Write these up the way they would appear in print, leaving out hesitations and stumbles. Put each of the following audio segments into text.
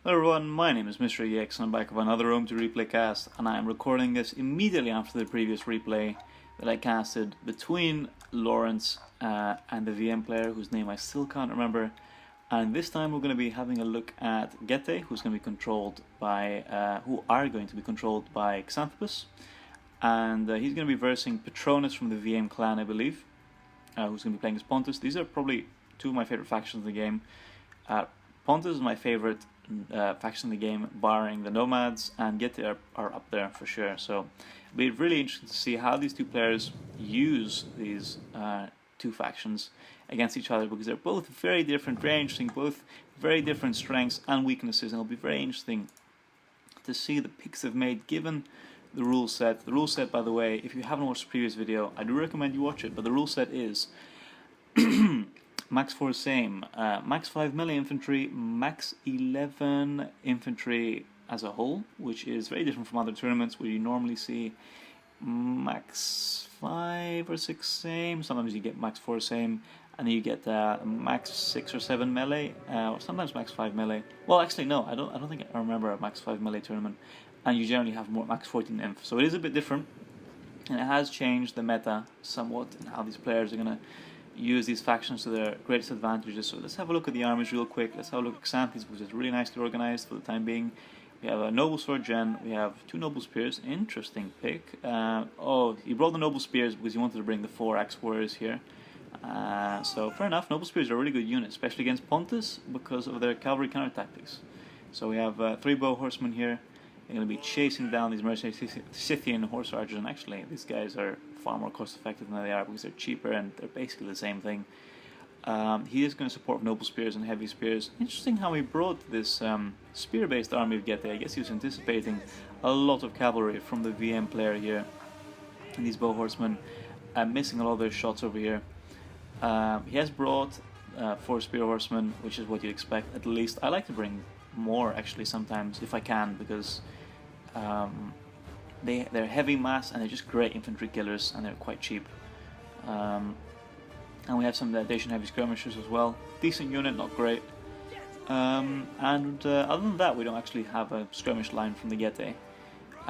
Hello everyone, my name is Mr. EX and I'm back with another Rome to Replay cast, and I am recording this immediately after the previous replay that I casted between Lawrence and the VM player whose name I still can't remember. And this time we're going to be having a look at Getae, who are going to be controlled by Xanthippus, and he's going to be versing Patronus from the VM clan, I believe, who's going to be playing as Pontus. These are probably two of my favorite factions in the game. Pontus is my favorite faction in the game, barring the Nomads, and Getae are up there for sure. So it'll be really interesting to see how these two players use these two factions against each other, because they're both very different, very interesting, both very different strengths and weaknesses, and it'll be very interesting to see the picks they've made given the rule set. The rule set, by the way, if you haven't watched the previous video, I do recommend you watch it, but the rule set is max 4 same, max 5 melee infantry, max 11 infantry as a whole, which is very different from other tournaments where you normally see max 5 or 6 same. Sometimes you get max 4 same, and then you get max 6 or 7 melee, or sometimes max 5 melee. Well, actually no, I don't think I remember a max 5 melee tournament, and you generally have more max 14 inf. So it is a bit different, and it has changed the meta somewhat in how these players are going to use these factions to their greatest advantages. So let's have a look at the armies real quick. Let's have a look at Xanthippus, which is really nicely organized for the time being. We have a Noble Sword Gen, we have 2 Noble Spears, interesting pick. Oh, he brought the Noble Spears because he wanted to bring the 4 Axe Warriors here. So fair enough, Noble Spears are a really good unit, especially against Pontus because of their cavalry counter tactics. So we have 3 Bow Horsemen here. They're going to be chasing down these mercenary Scythian horse archers, and actually these guys are far more cost effective than they are because they're cheaper and they're basically the same thing. He is going to support Noble Spears and Heavy Spears. Interesting how he brought this spear-based army of Getae. I guess he was anticipating a lot of cavalry from the VM player here. And these Bow Horsemen missing a lot of their shots over here. He has brought 4 Spear Horsemen, which is what you'd expect at least. I like to bring more actually sometimes if I can, because they're heavy mass and they're just great infantry killers, and they're quite cheap. And we have some Dacian heavy skirmishers as well. Decent unit, not great. And other than that, we don't actually have a skirmish line from the Getae.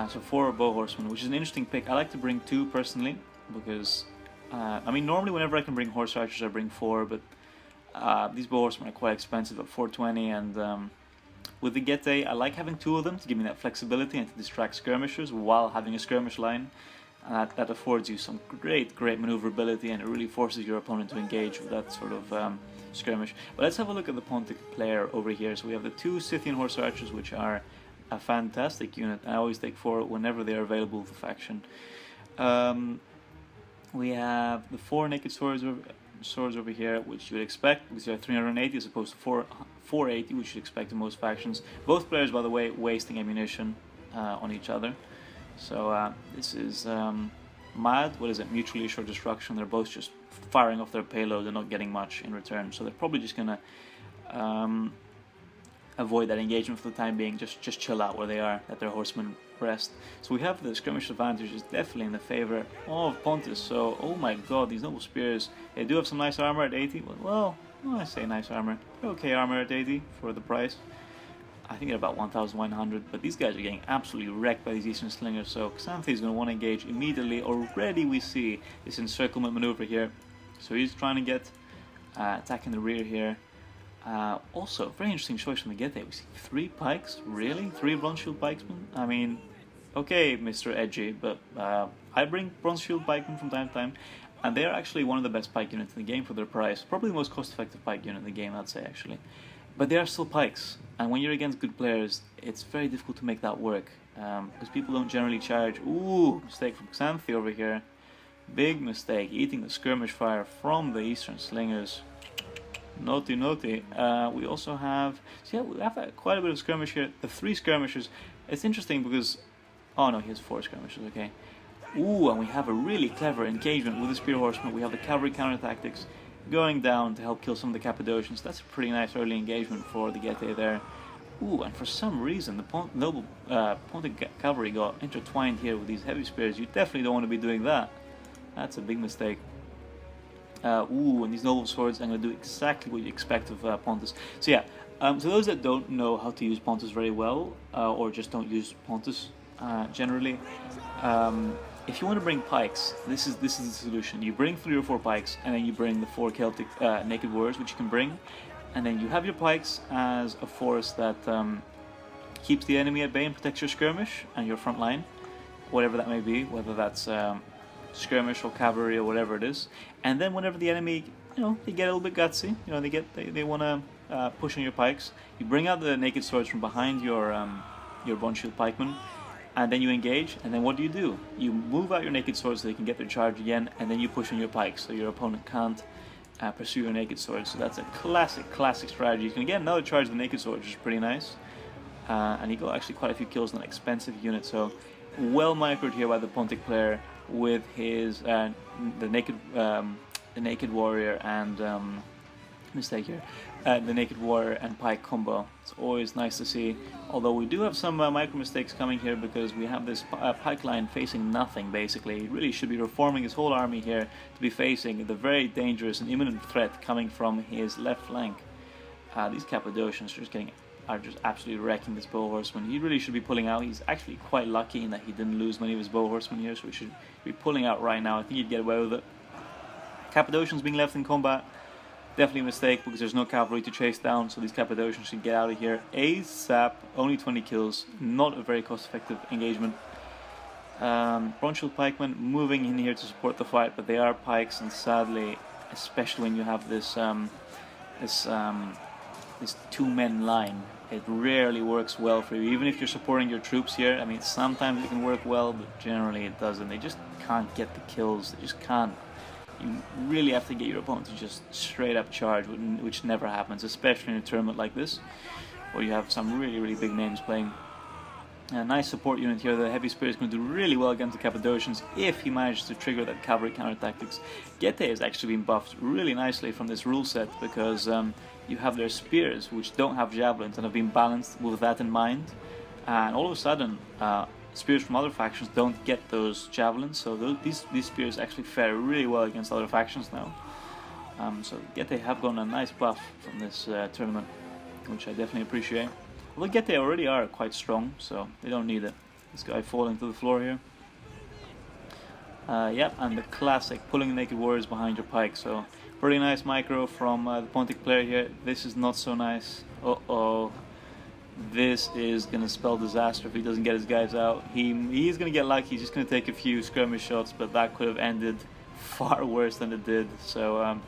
So 4 Bow Horsemen, which is an interesting pick. I like to bring 2 personally, because I mean, normally whenever I can bring horse archers I bring 4, but these Bow Horsemen are quite expensive at 420, and with the Getae, I like having 2 of them to give me that flexibility and to distract skirmishers while having a skirmish line. And that affords you some great maneuverability, and it really forces your opponent to engage with that sort of skirmish. But let's have a look at the Pontic player over here. So we have the 2 Scythian horse archers, which are a fantastic unit. I always take 4 whenever they are available for faction. We have the 4 naked swords over here, which you would expect because you have 380 as opposed to 480, which you'd expect in most factions. Both players, by the way, wasting ammunition on each other. So this is mad. What is it? Mutually assured destruction. They're both just firing off their payload and not getting much in return. So they're probably just gonna avoid that engagement for the time being. Just chill out where they are, let their horsemen rest. So we have the skirmish advantage is definitely in the favor of Pontus. So oh my god, these Noble Spears, they do have some nice armor at 80. Well, I say nice armor. Okay armor at 80 for the price. I think they're about 1,100, but these guys are getting absolutely wrecked by these Eastern Slingers, so Xanthe is going to want to engage immediately. Already we see this encirclement maneuver here, so he's trying to get attacking the rear here. Also, very interesting choice from the Getae. We see 3 pikes, really? 3 bronze shield pikemen? I mean, okay, Mr. Edgy, but I bring bronze shield pikemen from time to time, and they're actually one of the best pike units in the game for their price. Probably the most cost-effective pike unit in the game, I'd say, actually. But they are still pikes, and when you're against good players, it's very difficult to make that work, because people don't generally charge. Ooh, mistake from Xanthe over here. Big mistake, eating the skirmish fire from the Eastern Slingers. Naughty, naughty. We also have, so yeah, we have quite a bit of skirmish here. The 3 skirmishers, it's interesting because, oh no, he has 4 skirmishers, okay. Ooh, and we have a really clever engagement with the Spear Horsemen. We have the cavalry counter tactics going down to help kill some of the Cappadocians. That's a pretty nice early engagement for the Getae there. Ooh, and for some reason the Pontic cavalry got intertwined here with these heavy spears. You definitely don't want to be doing that. That's a big mistake. Ooh, and these Noble Swords, I'm going to do exactly what you expect of Pontus. So yeah, So those that don't know how to use Pontus very well, or just don't use Pontus generally, if you want to bring pikes, this is the solution. You bring 3 or 4 pikes, and then you bring the 4 Celtic naked warriors, which you can bring, and then you have your pikes as a force that keeps the enemy at bay and protects your skirmish and your front line, whatever that may be, whether that's skirmish or cavalry or whatever it is. And then whenever the enemy, they get a little bit gutsy, they want to push on your pikes, you bring out the naked swords from behind your bronze shield pikemen, and then you engage. And then what do? You move out your naked swords so they can get their charge again, and then you push on your pikes so your opponent can't pursue your naked swords. So that's a classic strategy. You can get another charge of the naked sword, which is pretty nice, and you got actually quite a few kills on an expensive unit. So well microed here by the Pontic player with his the naked warrior and the naked warrior and pike combo. It's always nice to see, although we do have some micro mistakes coming here because we have this pike line facing nothing basically. He really should be reforming his whole army here to be facing the very dangerous and imminent threat coming from his left flank. These Cappadocians are just absolutely wrecking this bow horseman. He really should be pulling out. He's actually quite lucky in that he didn't lose many of his bow horsemen here, so he should be pulling out right now. I think he'd get away with it. Cappadocians being left in combat, definitely a mistake because there's no cavalry to chase down, so these Cappadocians should get out of here ASAP. Only 20 kills, not a very cost-effective engagement. Bronze shield pikemen moving in here to support the fight, but they are pikes, and sadly, especially when you have this this 2-man line, it rarely works well for you. Even if you're supporting your troops here, I mean, sometimes it can work well, but generally it doesn't. They just can't get the kills. They just can't. You really have to get your opponent to just straight up charge, which never happens, especially in a tournament like this, where you have some really big names playing. A nice support unit here. The heavy spear is going to do really well against the Cappadocians if he manages to trigger that cavalry counter tactics. Getae has actually been buffed really nicely from this rule set because you have their spears, which don't have javelins and have been balanced with that in mind. And all of a sudden, spears from other factions don't get those javelins, so these spears actually fare really well against other factions now. So Getae have gotten a nice buff from this tournament, which I definitely appreciate. Although Getae already are quite strong, so they don't need it. This guy falling to the floor here. Yep, and the classic pulling the naked warriors behind your pike. So pretty nice micro from the Pontic player here. This is not so nice. Uh-oh. This is going to spell disaster if he doesn't get his guys out. He's going to get lucky. He's just going to take a few skirmish shots, but that could have ended far worse than it did. So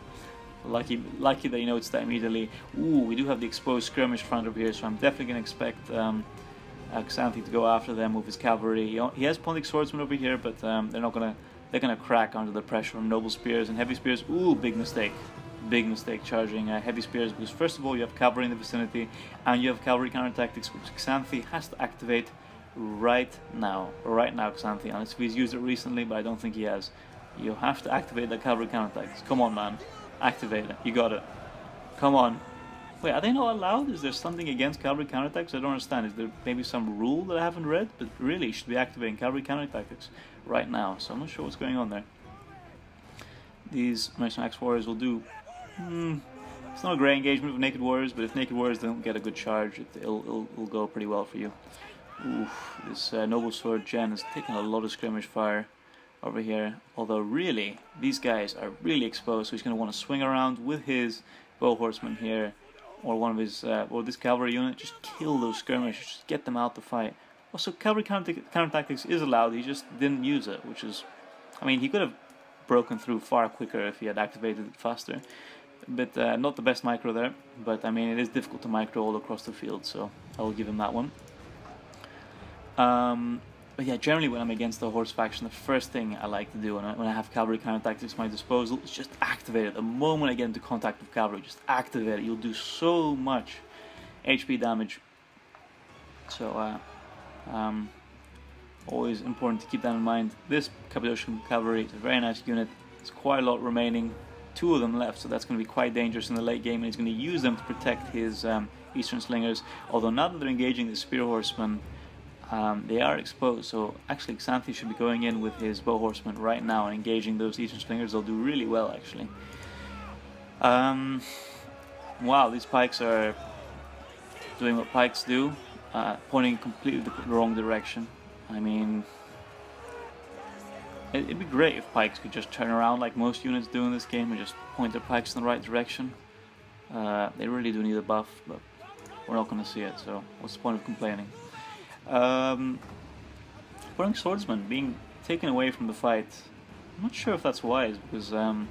lucky that he noticed that immediately. Ooh, we do have the exposed skirmish front over here, so I'm definitely going to expect Xanthippus to go after them with his cavalry. He has Pontic swordsmen over here, but they're gonna crack under the pressure from noble spears and heavy spears. Ooh, big mistake charging heavy spears, because first of all you have cavalry in the vicinity and you have cavalry counter tactics, which Xanthippus has to activate right now Xanthippus, unless if he's used it recently, but I don't think he has. You have to activate the cavalry counter tactics. Come on, man, activate it. You got it. Come on. Wait, are they not allowed? Is there something against cavalry counterattacks? I don't understand. Is there maybe some rule that I haven't read? But really, you should be activating cavalry counterattacks right now. So I'm not sure what's going on there. These Mercenary Axe Warriors will do... it's not a great engagement with Naked Warriors, but if Naked Warriors don't get a good charge, it'll go pretty well for you. Oof, this Noble Sword Gen has taken a lot of skirmish fire over here. Although really, these guys are really exposed, so he's going to want to swing around with his bow horseman here, or one of his, or this cavalry unit, just kill those skirmishers, just get them out to fight. Also, cavalry counter tactics is allowed, he just didn't use it, which is, I mean, he could have broken through far quicker if he had activated it faster. But not the best micro there, but I mean, it is difficult to micro all across the field, so I'll give him that one. But yeah, generally when I'm against the horse faction, the first thing I like to do when I have cavalry counter tactics at my disposal is just activate it. The moment I get into contact with cavalry, just activate it. You'll do so much HP damage. So always important to keep that in mind. This Cappadocian cavalry is a very nice unit. There's quite a lot remaining. 2 of them left, so that's going to be quite dangerous in the late game, and he's going to use them to protect his Eastern Slingers. Although now that they're engaging the Spear Horsemen, they are exposed, so actually Xanthippus should be going in with his bow horsemen right now and engaging those Eastern Slingers. They'll do really well, actually. Wow, these pikes are doing what pikes do, pointing completely the wrong direction. I mean, it'd be great if pikes could just turn around like most units do in this game and just point their pikes in the right direction. They really do need a buff, but we're not going to see it, so what's the point of complaining? Putting Swordsman being taken away from the fight, I'm not sure if that's wise, because the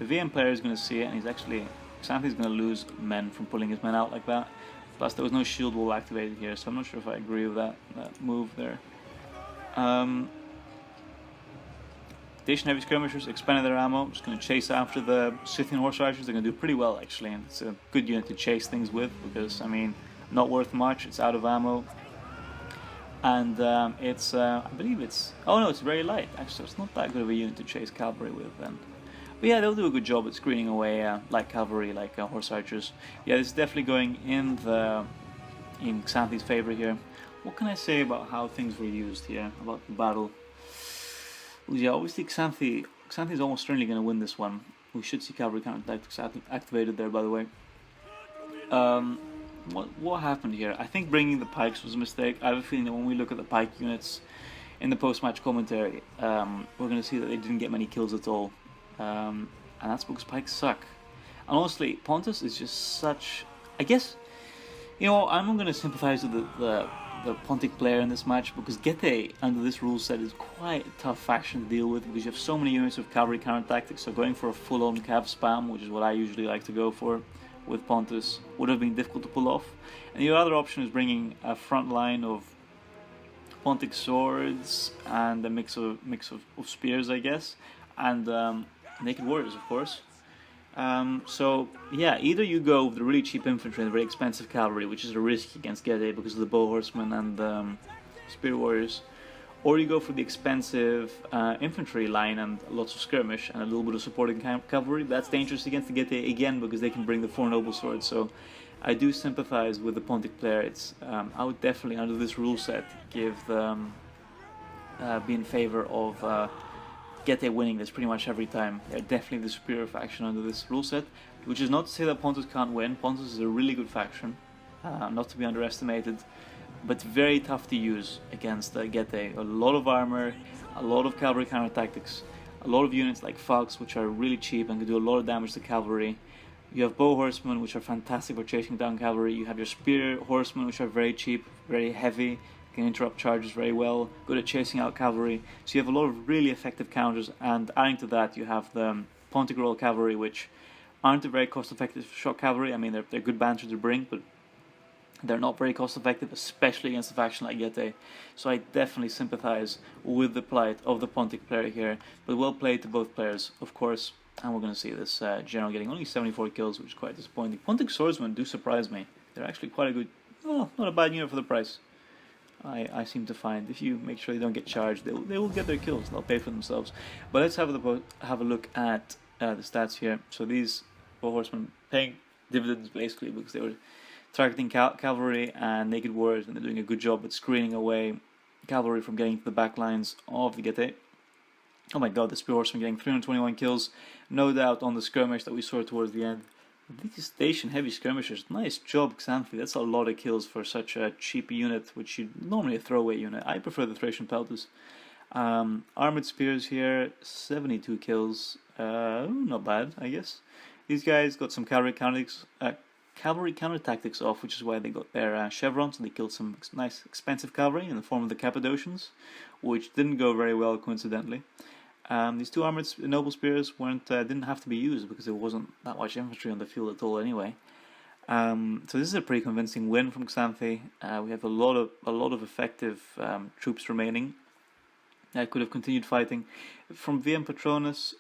VM player is going to see it, and he's actually... Xanthi's going to lose men from pulling his men out like that. Plus there was no shield wall activated here, so I'm not sure if I agree with that move there. Station Heavy Skirmishers expanded their ammo, just going to chase after the Scythian Horse Riders. They're going to do pretty well actually, and it's a good unit to chase things with, because, I mean, not worth much, it's out of ammo. And it's, I believe it's, oh no, it's very light actually, so it's not that good of a unit to chase cavalry with then. But yeah, they'll do a good job at screening away light cavalry, like horse archers. Yeah, this is definitely going in Xanthi's favor here. What can I say about how things were used here, about the battle? Well, yeah, obviously Xanthi's almost certainly going to win this one. We should see cavalry counter-tactics activated there, by the way. What happened here? I think bringing the pikes was a mistake. I have a feeling that when we look at the pike units in the post-match commentary, we're going to see that they didn't get many kills at all. And that's because pikes suck. And honestly, Pontus is just such... I guess, you know, I'm not going to sympathize with the Pontic player in this match, because Getae under this rule set is quite a tough faction to deal with, because you have so many units with cavalry counter tactics, so going for a full-on cav spam, which is what I usually like to go for with Pontus, would have been difficult to pull off. And the other option is bringing a front line of Pontic swords and a mix of spears, I guess, and naked warriors, of course. So yeah, either you go with the really cheap infantry and the very expensive cavalry, which is a risk against Getae because of the bow horsemen and spear warriors, or you go for the expensive infantry line and lots of skirmish and a little bit of supporting cavalry. That's dangerous against the Getae again, because they can bring the 4 noble swords. So I do sympathize with the Pontic player. It's I would definitely, under this rule set, be in favor of Getae winning this pretty much every time. They're definitely the superior faction under this rule set, which is not to say that Pontus can't win. Pontus is a really good faction, not to be underestimated, but very tough to use against Getae. A lot of armor, a lot of cavalry counter tactics, a lot of units like Fox, which are really cheap and can do a lot of damage to cavalry. You have bow horsemen, which are fantastic for chasing down cavalry. You have your spear horsemen, which are very cheap, very heavy, can interrupt charges very well, good at chasing out cavalry. So you have a lot of really effective counters, and adding to that you have the Pontic Royal Cavalry, which aren't a very cost-effective shock cavalry. I mean, they're good banter to bring, but they're not very cost-effective, especially against a faction like Getae. So I definitely sympathize with the plight of the Pontic player here, but well played to both players, of course. And we're going to see this general getting only 74 kills, which is quite disappointing. Pontic swordsmen do surprise me. They're actually quite a good, well, not a bad unit for the price. I seem to find if you make sure they don't get charged, they will get their kills. They'll pay for themselves. But let's have a look at the stats here. So these bow horsemen paying dividends basically, because they were targeting cavalry and naked warriors, and they're doing a good job at screening away cavalry from getting to the back lines of the Getae. Oh my god, the spear horseman getting 321 kills, no doubt on the skirmish that we saw towards the end. These station heavy skirmishers, nice job Xanthi, that's a lot of kills for such a cheap unit, which you normally a throwaway unit. I prefer the Thracian Peltus. Armored spears here, 72 kills, not bad I guess. These guys got some cavalry counter tactics off, which is why they got their chevrons, and they killed some nice expensive cavalry in the form of the Cappadocians, which didn't go very well coincidentally. These 2 armored noble spears didn't have to be used because there wasn't that much infantry on the field at all anyway. So this is a pretty convincing win from Xanthi. We have a lot of effective troops remaining. I could have continued fighting. From VM Patronus,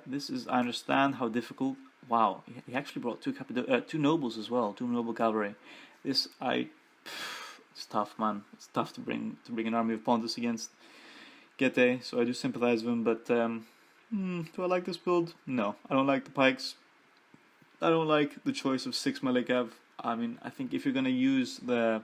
this is, I understand how difficult. Wow, he actually brought 2 nobles as well, 2 noble cavalry. It's tough, man. It's tough to bring an army of Pontus against Getae, so I do sympathize with him, but do I like this build? No, I don't like the pikes. I don't like the choice of 6 melee cav. I mean, I think if you're going to use the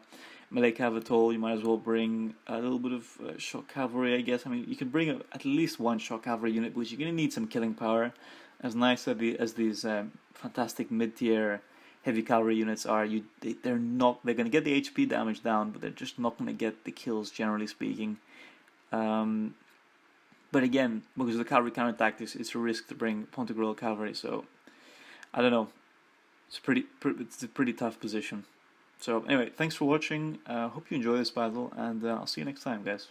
melee cav at all, you might as well bring a little bit of shock cavalry, I guess. I mean, you can bring at least 1 shock cavalry unit, but you're going to need some killing power. As nice as these fantastic mid-tier heavy cavalry units are. They're going to get the HP damage down, but they're just not going to get the kills, generally speaking. But again, because of the cavalry counter tactics, it's a risk to bring Pontegruel cavalry. So I don't know. It's a pretty tough position. So anyway, thanks for watching. Hope you enjoy this battle, and I'll see you next time, guys.